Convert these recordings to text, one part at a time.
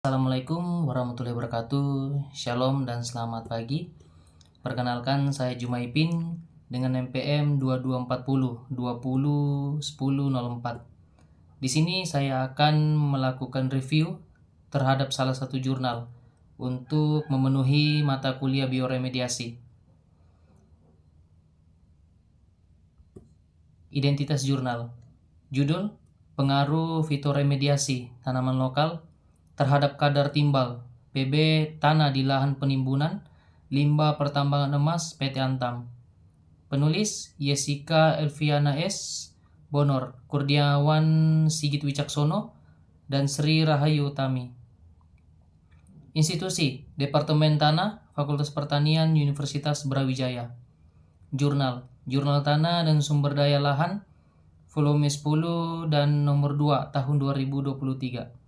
Assalamualaikum warahmatullahi wabarakatuh. Shalom dan selamat pagi. Perkenalkan, saya Jumaipin dengan NPM 2240 201004. Di sini saya akan melakukan review terhadap salah satu jurnal untuk memenuhi mata kuliah bioremediasi. Identitas jurnal. Judul: Pengaruh fitoremediasi tanaman lokal terhadap kadar timbal PB tanah di lahan penimbunan limbah pertambangan emas PT Antam. Penulis Jessica Elviana S. Bonor, Kurniawan Sigit Wicaksono, dan Sri Rahayu Utami. Institusi: Departemen Tanah, Fakultas Pertanian, Universitas Brawijaya. Jurnal: Jurnal Tanah dan Sumber Daya Lahan, volume 10 dan nomor 2 tahun 2023.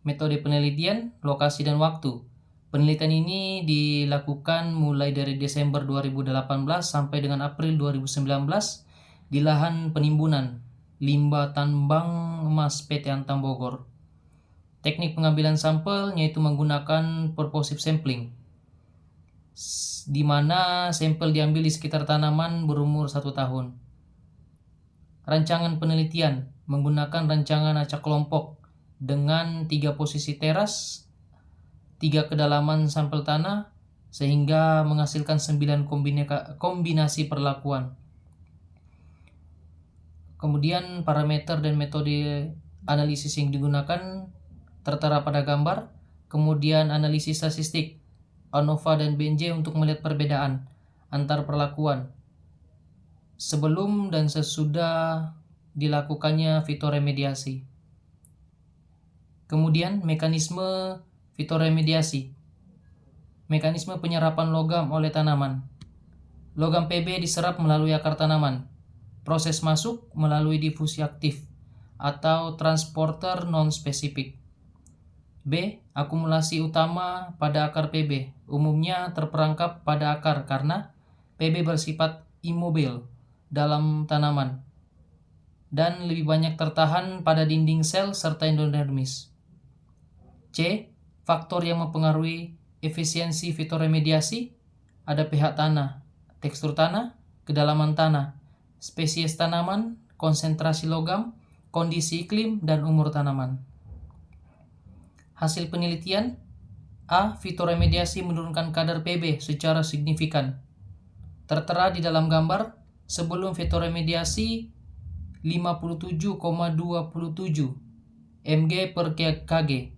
Metode penelitian, lokasi dan waktu. Penelitian ini dilakukan mulai dari Desember 2018 sampai dengan April 2019 di lahan penimbunan limbah tambang emas PT Antam Bogor. Teknik pengambilan sampel yaitu menggunakan purposive sampling, di mana sampel diambil di sekitar tanaman berumur 1 tahun. Rancangan penelitian menggunakan rancangan acak kelompok dengan 3 posisi teras, 3 kedalaman sampel tanah, sehingga menghasilkan 9 kombinasi perlakuan. Kemudian parameter dan metode analisis yang digunakan tertera pada gambar. Kemudian analisis statistik ANOVA dan BNJ untuk melihat perbedaan antar perlakuan sebelum dan sesudah dilakukannya fitoremediasi. Kemudian mekanisme fitoremediasi. Mekanisme penyerapan logam oleh tanaman. Logam PB diserap melalui akar tanaman. Proses masuk melalui difusi aktif atau transporter non-spesifik. B. Akumulasi utama pada akar PB. Umumnya terperangkap pada akar karena PB bersifat imobil dalam tanaman dan lebih banyak tertahan pada dinding sel serta endodermis. C. Faktor yang mempengaruhi efisiensi fitoremediasi. Ada pH tanah, tekstur tanah, kedalaman tanah, spesies tanaman, konsentrasi logam, kondisi iklim, dan umur tanaman. Hasil penelitian: A. Fitoremediasi menurunkan kadar PB secara signifikan. Tertera di dalam gambar. Sebelum fitoremediasi 57,27 mg per kg.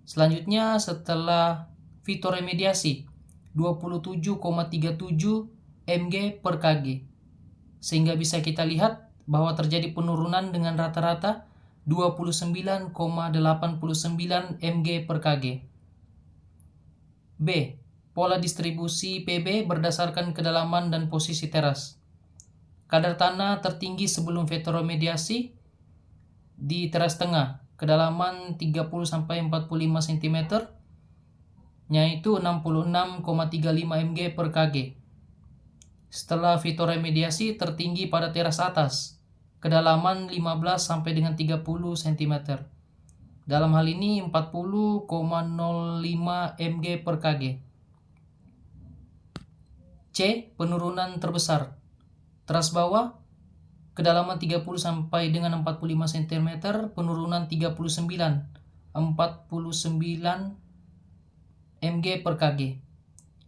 Selanjutnya setelah fitoremediasi 27,37 mg per kg. Sehingga bisa kita lihat bahwa terjadi penurunan dengan rata-rata 29,89 mg per kg. B. Pola distribusi PB berdasarkan kedalaman dan posisi teras. Kadar tanah tertinggi sebelum fitoremediasi di teras tengah, kedalaman 30-45 cm, yaitu 66,35 mg per kg. Setelah fitoremediasi tertinggi pada teras atas, kedalaman 15 sampai dengan 30 cm. Dalam hal ini 40,05 mg per kg. C. Penurunan terbesar. Teras bawah, kedalaman 30 sampai dengan 45 cm, penurunan 49 mg per kg.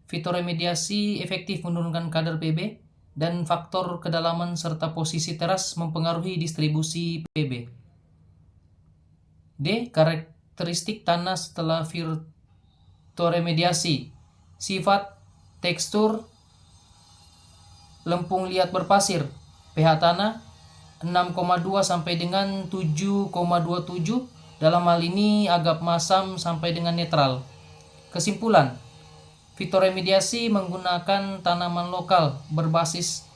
Fitoremediasi efektif menurunkan kadar PB dan faktor kedalaman serta posisi teras mempengaruhi distribusi PB. D. Karakteristik tanah setelah fitoremediasi. Sifat, tekstur, lempung liat berpasir, pH tanah 6,2 sampai dengan 7,27, dalam hal ini agak masam sampai dengan netral. Kesimpulan: fitoremediasi menggunakan tanaman lokal berbasis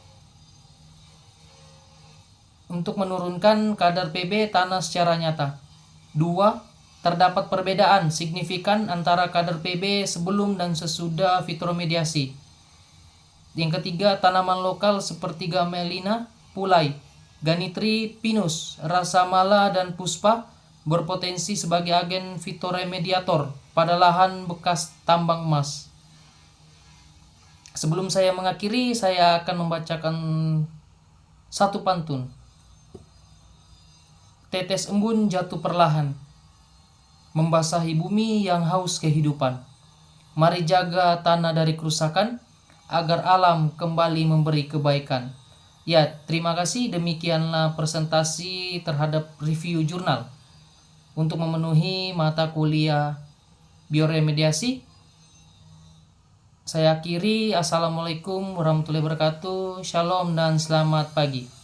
untuk menurunkan kadar PB tanah secara nyata. 2. Terdapat perbedaan signifikan antara kadar PB sebelum dan sesudah fitoremediasi. Yang ketiga, tanaman lokal seperti Gamelina, Pulai, Ganitri, Pinus, Rasamala, dan Puspa berpotensi sebagai agen fitoremediator pada lahan bekas tambang emas. Sebelum saya mengakhiri, saya akan membacakan satu pantun. Tetes embun jatuh perlahan, membasahi bumi yang haus kehidupan. Mari jaga tanah dari kerusakan, agar alam kembali memberi kebaikan. Ya, terima kasih. Demikianlah presentasi terhadap review jurnal untuk memenuhi mata kuliah bioremediasi. Saya akhiri. Assalamualaikum warahmatullahi wabarakatuh. Shalom dan selamat pagi.